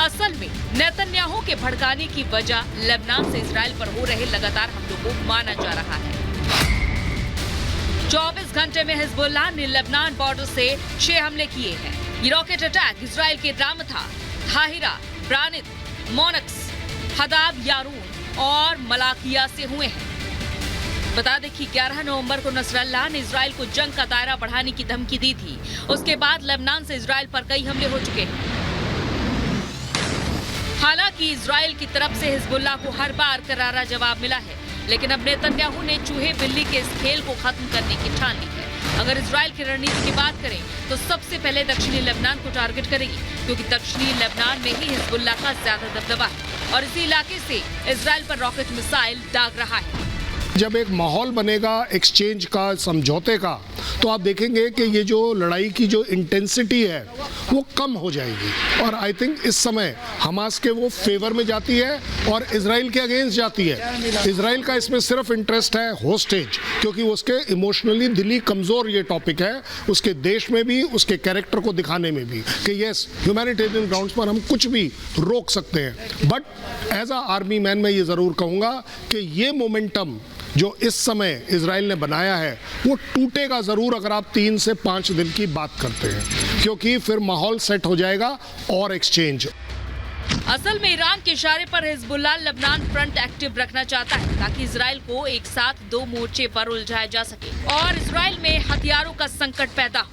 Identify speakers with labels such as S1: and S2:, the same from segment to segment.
S1: असल में नेतन्याहू के भड़काने की वजह लेबनान से इजराइल पर हो रहे लगातार हमलों को माना जा रहा है। 24 घंटे में हिजबुल्लाह ने लेबनान बॉर्डर से 6 हमले किए हैं। ये रॉकेट अटैक इजराइल के रामथा, थाहिरा, ब्रानित, मोनक्स, हदाब यारून और मलाकिया से हुए हैं। बता दें कि 11 नवंबर को नसरल्लाह ने इजराइल को जंग का दायरा बढ़ाने की धमकी दी थी। उसके बाद लेबनान से इजराइल पर कई हमले हो चुके हैं। हालांकि इजराइल की तरफ से हिजबुल्लाह को हर बार करारा जवाब मिला है, लेकिन अब नेतन्याहू ने चूहे बिल्ली के इस खेल को खत्म करने की ठान ली है। अगर इजराइल की रणनीति की बात करें तो सबसे पहले दक्षिणी लेबनान को टारगेट करेगी, क्योंकि दक्षिणी लेबनान में ही हिजबुल्लाह का ज्यादा दबदबा है और इसी इलाके से इजराइल पर रॉकेट मिसाइल दाग रहा है।
S2: जब एक माहौल बनेगा एक्सचेंज का, समझौते का, तो आप देखेंगे कि ये जो लड़ाई की जो इंटेंसिटी है वो कम हो जाएगी और आई थिंक इस समय हमास के वो फेवर में जाती है और इजराइल के अगेंस्ट जाती है। इजराइल का इसमें सिर्फ इंटरेस्ट है होस्टेज, क्योंकि उसके इमोशनली दिली कमज़ोर ये टॉपिक है, उसके देश में भी, उसके कैरेक्टर को दिखाने में भी कि यस ह्यूमैनिटेरियन ग्राउंड्स पर हम कुछ भी रोक सकते हैं। But as a army man मैं ये ज़रूर कहूँगा कि ये मोमेंटम जो इस समय इजराइल ने बनाया है वो टूटेगा ज़रूर अगर आप 3 से 5 दिन की बात करते हैं, क्योंकि फिर माहौल सेट हो जाएगा और एक्सचेंज।
S1: असल में ईरान के इशारे पर हिजबुल्लाह लेबनान फ्रंट एक्टिव रखना चाहता है ताकि इजराइल को एक साथ 2 मोर्चे पर उलझाया जा सके और इजराइल में हथियारों का संकट पैदा हो।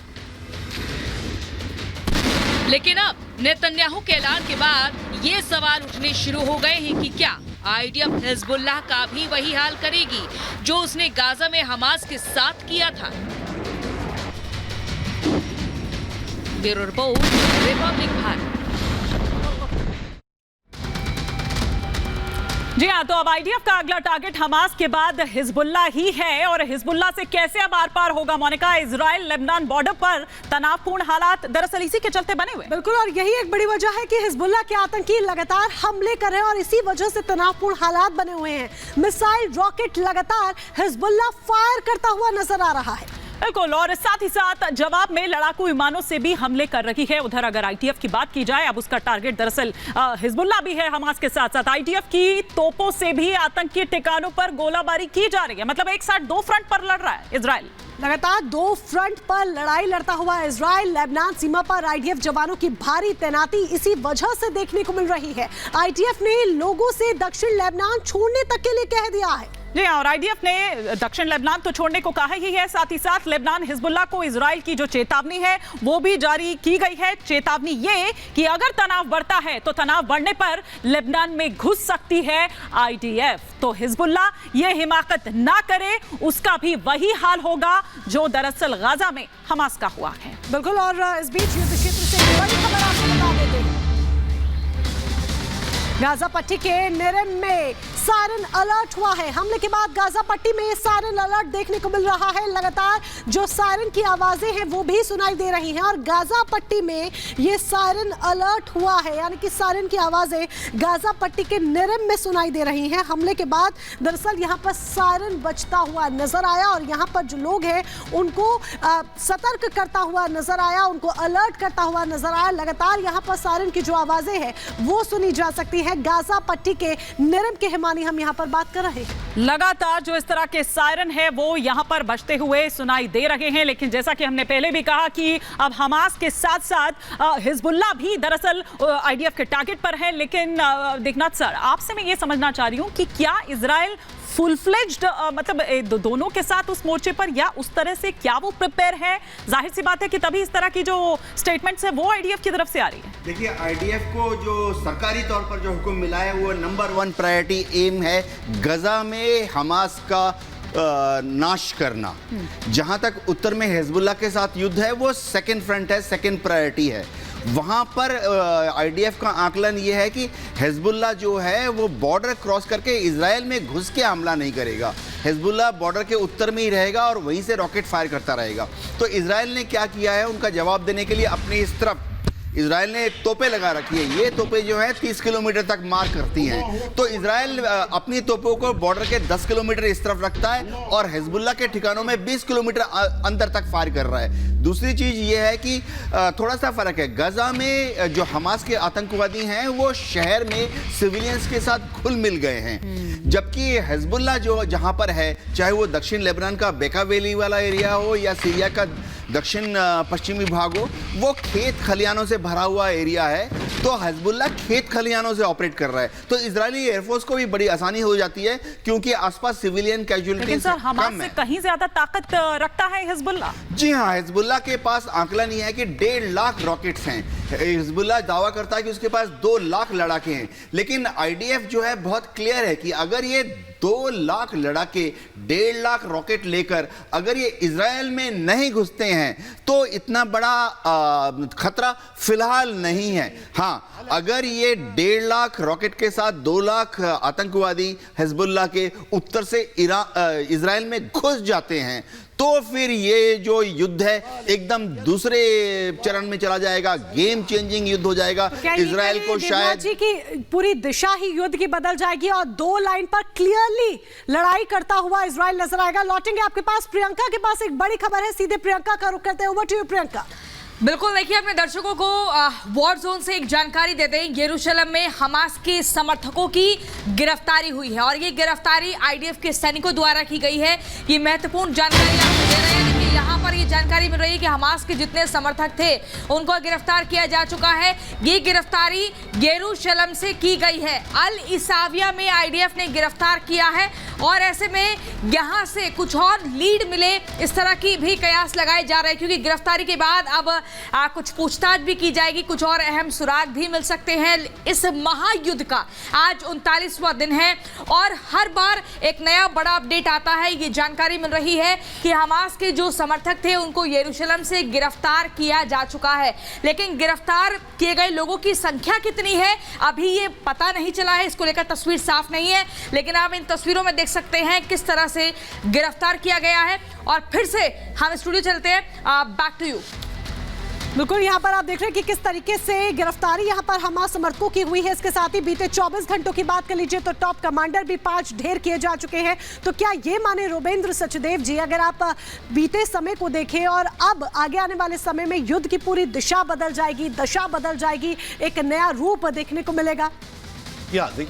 S1: लेकिन अब नेतन्याहू के ऐलान के बाद ये सवाल उठने शुरू हो गए हैं कि क्या आईडीएफ हिजबुल्लाह का भी वही हाल करेगी जो उसने गाजा में हमास के साथ किया था। Bureau report, Republic Bharat.
S3: जी हाँ, तो अब आईडीएफ का अगला टारगेट हमास के बाद हिजबुल्लाह ही है और हिजबुल्लाह से कैसे अब आर पार होगा मोनिका? इजराइल लेबनान बॉर्डर पर तनावपूर्ण हालात दरअसल इसी के चलते बने हुए।
S4: बिल्कुल, और यही एक बड़ी वजह है कि हिजबुल्लाह के आतंकी लगातार हमले कर रहे हैं और इसी वजह से तनावपूर्ण हालात बने हुए हैं। मिसाइल, रॉकेट लगातार हिजबुल्लाह फायर करता हुआ नजर आ रहा है।
S3: बिल्कुल, और साथ ही साथ जवाब में लड़ाकू विमानों से भी हमले कर रही है। उधर अगर आईटीएफ की बात की जाए, अब उसका टारगेट दरअसल हिजबुल्लाह भी है हमास के साथ साथ। आईटीएफ की तोपों से भी आतंकी ठिकानों पर गोलाबारी की जा रही है। मतलब एक साथ 2 फ्रंट पर लड़ रहा है इजराइल।
S4: लगातार 2 फ्रंट पर लड़ाई लड़ता हुआ इजराइल लेबनान सीमा पर आईडीएफ जवानों की भारी तैनाती इसी वजह से देखने को मिल रही है। आईटीएफ ने लोगों से दक्षिण लेबनान छोड़ने तक के लिए कह दिया है।
S3: जी हाँ, और आईडीएफ ने दक्षिण लेबनान तो छोड़ने को कहा ही है, साथ ही साथ लेबनान हिजबुल्लाह को इजराइल की जो चेतावनी है वो भी जारी की गई है। चेतावनी ये कि अगर तनाव बढ़ता है तो तनाव बढ़ने पर लेबनान में घुस सकती है आईडीएफ। तो हिजबुल्लाह ये हिमाकत ना करे, उसका भी वही हाल होगा जो दरअसल गाजा में हमास का हुआ है।
S4: बिल्कुल, और इस बीच युद्ध क्षेत्र से बड़ी खबर आपको बता देते हैं। गाजा पट्टी के निरम में सायरन अलर्ट हुआ है। हमले के बाद गाजा पट्टी में सायरन अलर्ट देखने को मिल रहा है। लगातार जो सायरन की आवाजें हैं वो भी सुनाई दे रही हैं और गाजा पट्टी में ये सायरन अलर्ट हुआ है, यानी कि सायरन की आवाजें गाजा पट्टी के निरम में सुनाई दे रही हैं। हमले के बाद दरअसल यहाँ पर सायरन बजता हुआ नजर आया और यहाँ पर जो लोग हैं उनको सतर्क करता हुआ नजर आया, उनको अलर्ट करता हुआ नजर आया। लगातार यहाँ पर सायरन की जो आवाजें हैं वो सुनी जा सकती है। गाजा पट्टी के निरम के हिमानी हम यहाँ पर बात कर रहे हैं।
S3: लगातार जो इस तरह के सायरन है वो यहाँ पर बजते हुए सुनाई दे रहे हैं, लेकिन जैसा कि हमने पहले भी कहा कि अब हमास के साथ साथ हिजबुल्लाह भी दरअसल आईडीएफ के टारगेट पर है। लेकिन दिगनाथ सर, आपसे मैं ये समझना चाह रही हूँ कि क्या इजराइल फुल फ्लेज्ड मतलब दोनों के साथ उस मोर्चे पर, या उस तरह से क्या वो प्रिपेयर है? जाहिर सी बात है कि तभी इस तरह की जो स्टेटमेंट्स है वो आईडीएफ की तरफ से आ रही है।
S5: देखिए, आईडीएफ को जो सरकारी तौर पर जो हुक्म मिला है वो नंबर 1 प्रायोरिटी एम है गजा में हमास का नाश करना। जहां तक उत्तर में हिजबुल्लाह के साथ युद्ध है वो सेकंड फ्रंट है, सेकंड प्रायोरिटी है। वहां पर आईडीएफ का आकलन यह है कि हिजबुल्लाह जो है वो बॉर्डर क्रॉस करके इजराइल में घुस के हमला नहीं करेगा। हिजबुल्लाह बॉर्डर के उत्तर में ही रहेगा और वहीं से रॉकेट फायर करता रहेगा। तो इजराइल ने क्या किया है, उनका जवाब देने के लिए अपनी इस तरफ इजराइल ने तोपें लगा रखी है। ये तोपें जो है 30 किलोमीटर तक मार करती हैं। तो इजराइल अपनी तोपों को बॉर्डर के 10 किलोमीटर इस तरफ रखता है और हिजबुल्लाह के ठिकानों में 20 किलोमीटर अंदर तक फायर कर रहा है। दूसरी चीज ये है कि थोड़ा सा फर्क है। गजा में जो हमास के आतंकवादी हैं वो शहर में सिविलियंस के साथ घुल मिल गए हैं, जबकि हिजबुल्लाह जो जहां पर है, चाहे वो दक्षिण लेबनान का बेका वैली वाला एरिया हो या सीरिया का दक्षिण पश्चिमी भाग हो, वो खेत खलियानों से भरा हुआ एरिया है। तो हिजबुल्लाह खेत खलियानों से ऑपरेट कर रहा है। तो इजरायली एयरफोर्स को भी बड़ी आसानी हो जाती है क्योंकि आसपास सिविलियन कैजुअलिटीज
S3: हमास से कहीं ज्यादा ताकत रखता है हिजबुल्लाह।
S5: जी हाँ, हिजबुल्लाह के पास आंकलन ये है कि 1.5 लाख रॉकेट्स हैं। हिजबुल्लाह दावा करता है कि उसके पास 2 लाख लड़ाके हैं, लेकिन आईडीएफ जो है बहुत क्लियर है कि अगर ये 2 लाख लड़ाके 1.5 लाख रॉकेट लेकर अगर ये इजराइल में नहीं घुसते हैं तो इतना बड़ा खतरा फिलहाल नहीं है। हाँ, अगर ये 1.5 लाख रॉकेट के साथ 2 लाख आतंकवादी हिजबुल्लाह के उत्तर से इजराइल में घुस जाते हैं तो फिर ये जो युद्ध है एकदम दूसरे चरण में चला जाएगा, गेम चेंजिंग युद्ध हो जाएगा। इजराइल को शायद
S4: जी की पूरी दिशा ही युद्ध की बदल जाएगी और 2 लाइन पर क्लियरली लड़ाई करता हुआ इजराइल नजर आएगा। लौटेंगे आपके पास, प्रियंका के पास एक बड़ी खबर है, सीधे प्रियंका का रुख करते हैं। Over to you Priyanka.
S1: बिल्कुल, देखिए अपने दर्शकों को वॉर जोन से एक जानकारी देते हैं। यरूशलेम में हमास के समर्थकों की गिरफ्तारी हुई है और ये गिरफ्तारी आईडीएफ के सैनिकों द्वारा की गई है। ये महत्वपूर्ण जानकारी आपको दे रहे हैं। देखिए यहाँ पर ये जानकारी मिल रही है कि हमास के जितने समर्थक थे उनको गिरफ्तार किया जा चुका है। ये गिरफ्तारी यरूशलेम से की गई है, अल इसाविया में आईडीएफ ने गिरफ्तार किया है और ऐसे में यहाँ से कुछ और लीड मिले इस तरह की भी कयास लगाए जा रहे हैं, क्योंकि गिरफ्तारी के बाद अब कुछ पूछताछ भी की जाएगी, कुछ और अहम सुराग भी मिल सकते हैं। इस महायुद्ध का आज 39वां दिन है और हर बार एक नया बड़ा अपडेट आता है। ये जानकारी मिल रही है कि हमास के जो समर्थक थे उनको यरूशलेम से गिरफ्तार किया जा चुका है, लेकिन गिरफ्तार किए गए लोगों की संख्या कितनी है अभी ये पता नहीं चला है। इसको लेकर तस्वीर साफ नहीं है, लेकिन आप इन तस्वीरों में देख सकते हैं किस तरह से गिरफ्तार किया गया है। और फिर से हम स्टूडियो चलते हैं, बैक टू यू।
S4: बिल्कुल, यहाँ पर आप देख रहे हैं कि किस तरीके से गिरफ्तारी यहाँ पर हमास समर्थकों की हुई है। इसके साथ ही बीते 24 घंटों की बात कर लीजिए तो टॉप कमांडर भी 5 ढेर किए जा चुके हैं। तो क्या ये माने रोबेंद्र सचदेव जी, अगर आप बीते समय को देखें और अब आगे आने वाले समय में युद्ध की पूरी दिशा बदल जाएगी, दशा बदल जाएगी, एक नया रूप देखने को मिलेगा?
S6: देखिए